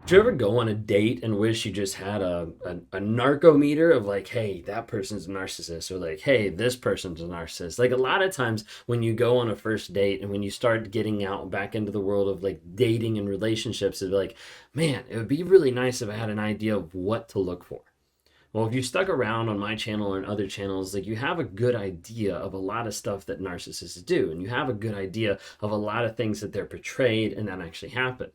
Did you ever go on a date and wish you just had a narco meter of like, hey, that person's a narcissist, or like, hey, this person's a narcissist? Like a lot of times when you go on a first date and when you start getting out back into the world of like dating and relationships, it's like, man, it would be really nice if I had an idea of what to look for. Well, if you stuck around on my channel or in other channels, like you have a good idea of a lot of stuff that narcissists do, and you have a good idea of a lot of things that they're portrayed and that actually happen.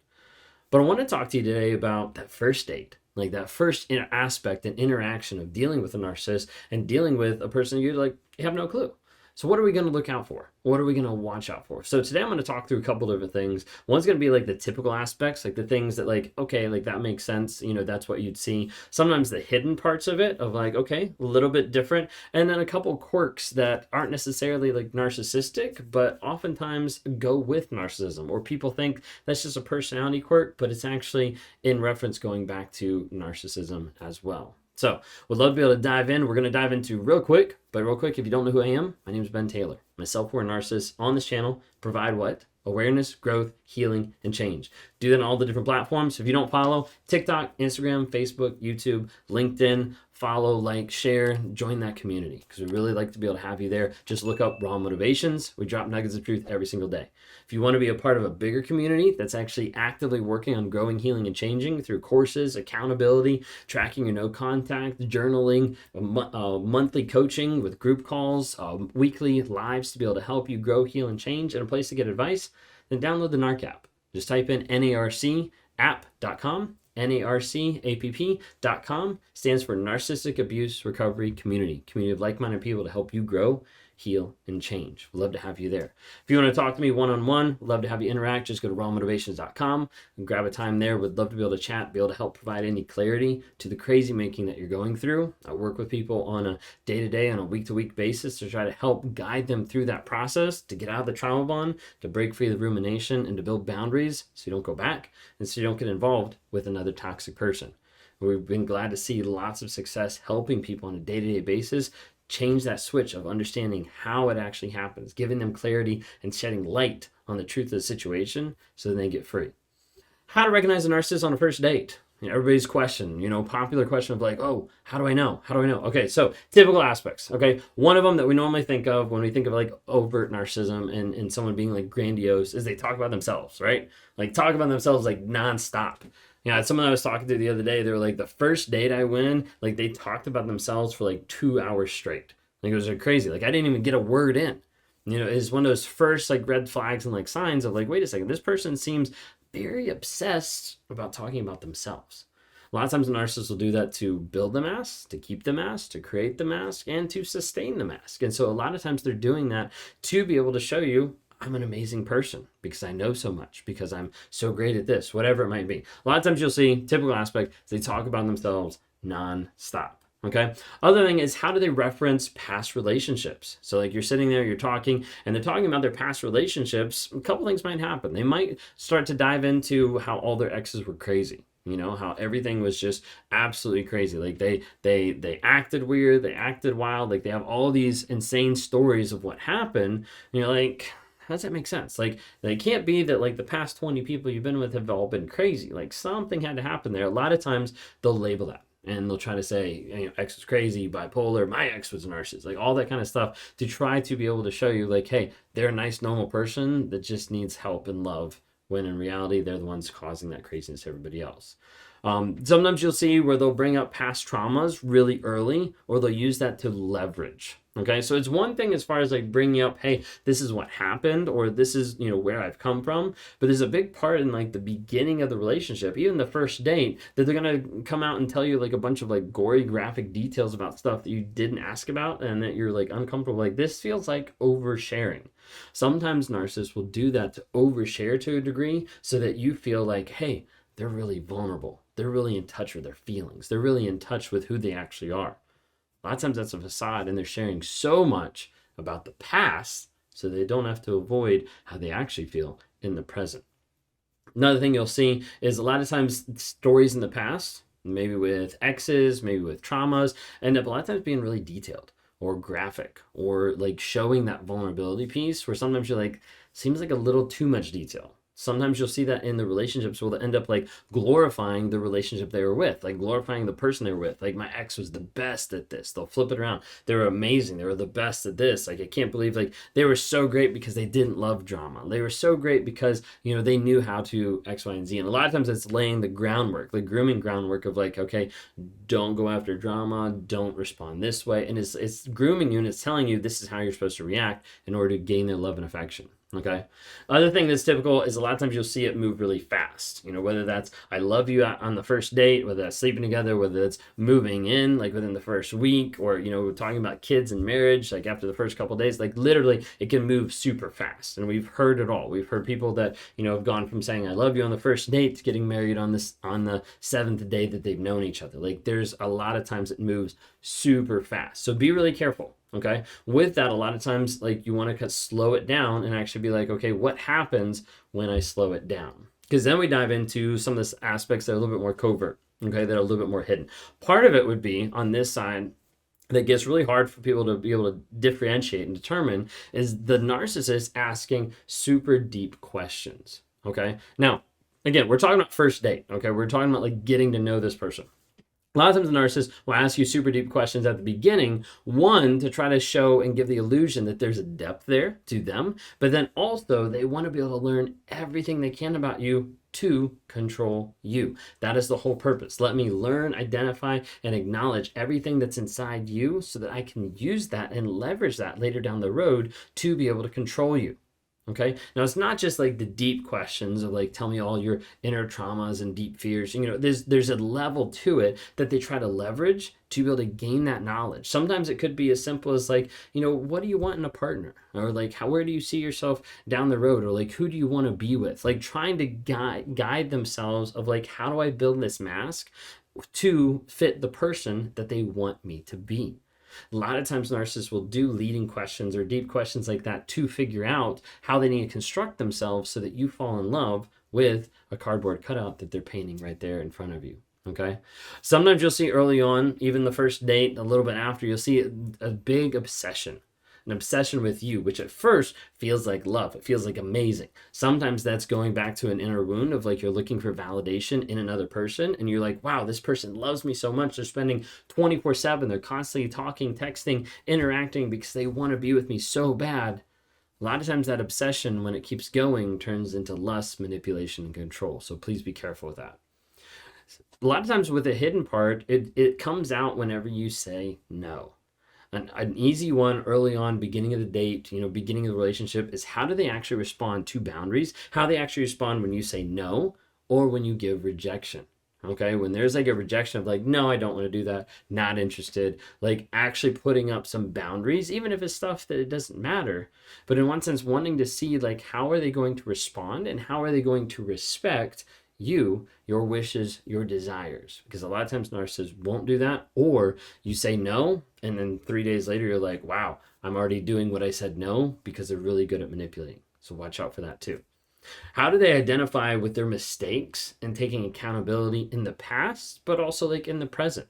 But I want to talk to you today about that first date, like that first aspect and interaction of dealing with a narcissist and dealing with a person you like you have no clue. So what are we going to look out for? What are we going to watch out for? So today I'm going to talk through a couple different things. One's going to be like the typical aspects, like the things that like, okay, like that makes sense. You know, that's what you'd see. Sometimes the hidden parts of it of like, okay, a little bit different. And then a couple quirks that aren't necessarily like narcissistic, but oftentimes go with narcissism, or people think that's just a personality quirk, but it's actually in reference going back to narcissism as well. So, would love to be able to dive in. We're going to dive into real quick, but real quick, if you don't know who I am, my name is Ben Taylor. I'm a self-aware narcissist on this channel. Provide what? Awareness, growth, healing, and change. Do that on all the different platforms. If you don't follow, TikTok, Instagram, Facebook, YouTube, LinkedIn, follow, like, share, join that community because we really like to be able to have you there. Just look up Raw Motivations. We drop nuggets of truth every single day. If you want to be a part of a bigger community that's actually actively working on growing, healing, and changing through courses, accountability, tracking your no contact, journaling, monthly coaching with group calls, weekly lives to be able to help you grow, heal, and change, and a place to get advice, then download the NARC app. Just type in narcapp.com. NARCAPP.com stands for Narcissistic Abuse Recovery Community of like-minded people to help you grow, heal, and change. We'd love to have you there. If you want to talk to me one-on-one, love to have you interact. Just go to rawmotivations.com and grab a time there. Would love to be able to chat, be able to help provide any clarity to the crazy making that you're going through. I work with people on a day-to-day, on a week-to-week basis to try to help guide them through that process, to get out of the trauma bond, to break free of the rumination, and to build boundaries so you don't go back and so you don't get involved with another toxic person. We've been glad to see lots of success helping people on a day-to-day basis change that switch of understanding how it actually happens, giving them clarity and shedding light on the truth of the situation so that they get free. How to recognize a narcissist on a first date? Everybody's question, popular question of like, oh, how do I know? How do I know? Okay, so typical aspects. Okay, one of them that we normally think of when we think of like overt narcissism and someone being like grandiose is they talk about themselves, right? Like talk about themselves like nonstop. Someone I was talking to the other day, they were like, the first date I went, like they talked about themselves for like 2 hours straight. Like it was crazy. Like I didn't even get a word in. It's one of those first like red flags and like signs of like, wait a second, this person seems very obsessed about talking about themselves. A lot of times narcissists will do that to build the mask, to keep the mask, to create the mask, and to sustain the mask. And so a lot of times they're doing that to be able to show you, I'm an amazing person because I know so much, because I'm so great at this, whatever it might be. A lot of times you'll see typical aspect, they talk about themselves non-stop. Okay. Other thing is, how do they reference past relationships? So like you're sitting there, you're talking, and they're talking about their past relationships. A couple things might happen. They might start to dive into how all their exes were crazy. How everything was just absolutely crazy. Like they acted weird, they acted wild, like they have all these insane stories of what happened. Like, how does that make sense? Like, it can't be that like the past 20 people you've been with have all been crazy. Like something had to happen there. A lot of times they'll label that. And they'll try to say, ex was crazy, bipolar, my ex was a narcissist, like all that kind of stuff to try to be able to show you like, hey, they're a nice, normal person that just needs help and love, when in reality, they're the ones causing that craziness to everybody else. Sometimes you'll see where they'll bring up past traumas really early, or they'll use that to leverage. Okay, so it's one thing as far as like bringing up, hey, this is what happened, or this is, where I've come from. But there's a big part in like the beginning of the relationship, even the first date, that they're going to come out and tell you like a bunch of like gory graphic details about stuff that you didn't ask about and that you're like uncomfortable. Like this feels like oversharing. Sometimes narcissists will do that to overshare to a degree so that you feel like, hey, they're really vulnerable. They're really in touch with their feelings. They're really in touch with who they actually are. A lot of times that's a facade, and they're sharing so much about the past so they don't have to avoid how they actually feel in the present. Another thing you'll see is a lot of times stories in the past, maybe with exes, maybe with traumas, end up a lot of times being really detailed or graphic, or like showing that vulnerability piece where sometimes you're like, seems like a little too much detail. Sometimes you'll see that in the relationships where they'll end up like glorifying the relationship they were with, like glorifying the person they were with. Like, my ex was the best at this. They'll flip it around. They were amazing. They were the best at this. Like, I can't believe, like, they were so great because they didn't love drama. They were so great because, you know, they knew how to X, Y, and Z. And a lot of times it's laying the groundwork, the grooming groundwork of like, okay, don't go after drama. Don't respond this way. And it's grooming you, and it's telling you this is how you're supposed to react in order to gain their love and affection. Okay. Other thing that's typical is a lot of times you'll see it move really fast. You know, whether that's I love you on the first date, whether that's sleeping together, whether it's moving in like within the first week, or, you know, we're talking about kids and marriage, like after the first couple of days, like literally it can move super fast. And we've heard it all. We've heard people that, you know, have gone from saying I love you on the first date to getting married on the 7th day that they've known each other. Like, there's a lot of times it moves super fast. So be really careful. Okay. With that, a lot of times, like, you want to slow it down and actually be like, okay, what happens when I slow it down? Because then we dive into some of the aspects that are a little bit more covert. Okay. That are a little bit more hidden. Part of it would be on this side that gets really hard for people to be able to differentiate and determine is the narcissist asking super deep questions. Okay. Now, again, we're talking about first date. Okay. We're talking about like getting to know this person. A lot of times the narcissist will ask you super deep questions at the beginning, one, to try to show and give the illusion that there's a depth there to them, but then also they want to be able to learn everything they can about you to control you. That is the whole purpose. Let me learn, identify, and acknowledge everything that's inside you so that I can use that and leverage that later down the road to be able to control you. Okay. Now, it's not just like the deep questions of like, tell me all your inner traumas and deep fears. You know, there's a level to it that they try to leverage to be able to gain that knowledge. Sometimes it could be as simple as like, you know, what do you want in a partner? Or like, where do you see yourself down the road? Or like, who do you want to be with? Like, trying to guide themselves of like, how do I build this mask to fit the person that they want me to be? A lot of times narcissists will do leading questions or deep questions like that to figure out how they need to construct themselves so that you fall in love with a cardboard cutout that they're painting right there in front of you. Okay. Sometimes you'll see early on, even the first date, a little bit after, you'll see a big obsession. An obsession with you, which at first feels like love. It feels like amazing. Sometimes that's going back to an inner wound of like you're looking for validation in another person and you're like, wow, this person loves me so much. They're spending 24/7. They're constantly talking, texting, interacting because they want to be with me so bad. A lot of times that obsession, when it keeps going, turns into lust, manipulation, and control. So please be careful with that. A lot of times with the hidden part, it comes out whenever you say no. An easy one early on, beginning of the date, you know, beginning of the relationship, is how do they actually respond to boundaries? How they actually respond when you say no or when you give rejection. Okay, when there's like a rejection of like, no, I don't want to do that, not interested, like actually putting up some boundaries, even if it's stuff that it doesn't matter. But in one sense, wanting to see like, how are they going to respond and how are they going to respect you, your wishes, your desires? Because a lot of times narcissists won't do that, or you say no and then 3 days later you're like, wow, I'm already doing what I said no, because they're really good at manipulating. So watch out for that too. How do they identify with their mistakes and taking accountability in the past, but also like in the present?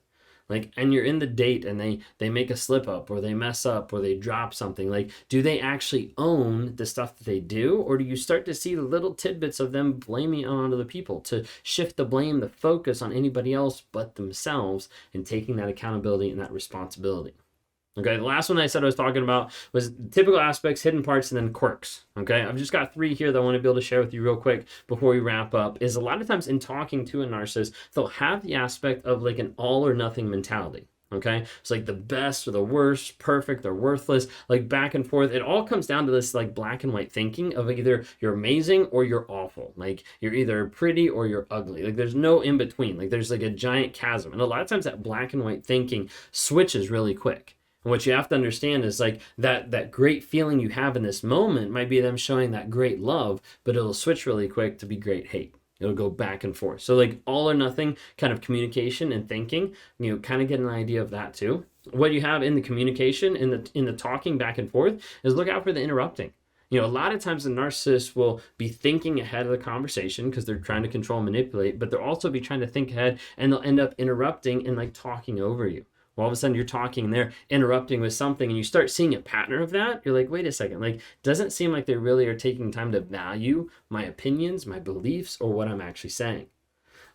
Like, and you're in the date and they make a slip up or they mess up or they drop something. Like, do they actually own the stuff that they do? Or do you start to see the little tidbits of them blaming on other people to shift the blame, the focus on anybody else but themselves, and taking that accountability and that responsibility? Okay, the last one I said I was talking about was typical aspects, hidden parts, and then quirks. Okay, I've just got 3 here that I want to be able to share with you real quick before we wrap up. Is a lot of times in talking to a narcissist, they'll have the aspect of like an all or nothing mentality. Okay, it's like the best or the worst, perfect or worthless, like back and forth. It all comes down to this like black and white thinking of either you're amazing or you're awful. Like, you're either pretty or you're ugly. Like, there's no in between. Like, there's like a giant chasm. And a lot of times that black and white thinking switches really quick. And what you have to understand is like that great feeling you have in this moment might be them showing that great love, but it'll switch really quick to be great hate. It'll go back and forth. So like all or nothing kind of communication and thinking, you know, kind of get an idea of that too. What you have in the communication, in the talking back and forth, is look out for the interrupting. You know, a lot of times the narcissist will be thinking ahead of the conversation because they're trying to control and manipulate, but they'll also be trying to think ahead, and they'll end up interrupting and like talking over you. Well, all of a sudden you're talking and they're interrupting with something and you start seeing a pattern of that. You're like, wait a second, like, doesn't seem like they really are taking time to value my opinions, my beliefs, or what I'm actually saying.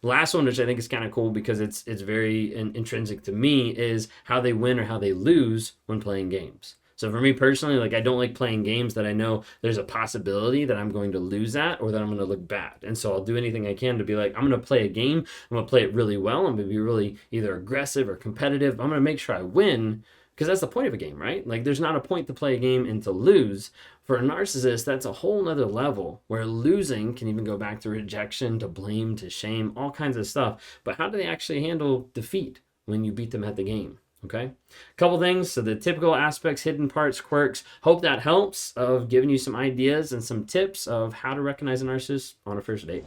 The last one, which I think is kind of cool because it's very intrinsic to me, is how they win or how they lose when playing games. So for me personally, like, I don't like playing games that I know there's a possibility that I'm going to lose at or that I'm going to look bad. And so I'll do anything I can to be like, I'm going to play a game. I'm going to play it really well. I'm going to be really either aggressive or competitive. I'm going to make sure I win, because that's the point of a game, right? Like, there's not a point to play a game and to lose. For a narcissist, that's a whole nother level where losing can even go back to rejection, to blame, to shame, all kinds of stuff. But how do they actually handle defeat when you beat them at the game? Okay, a couple things. So the typical aspects, hidden parts, quirks. Hope that helps of giving you some ideas and some tips of how to recognize a narcissist on a first date.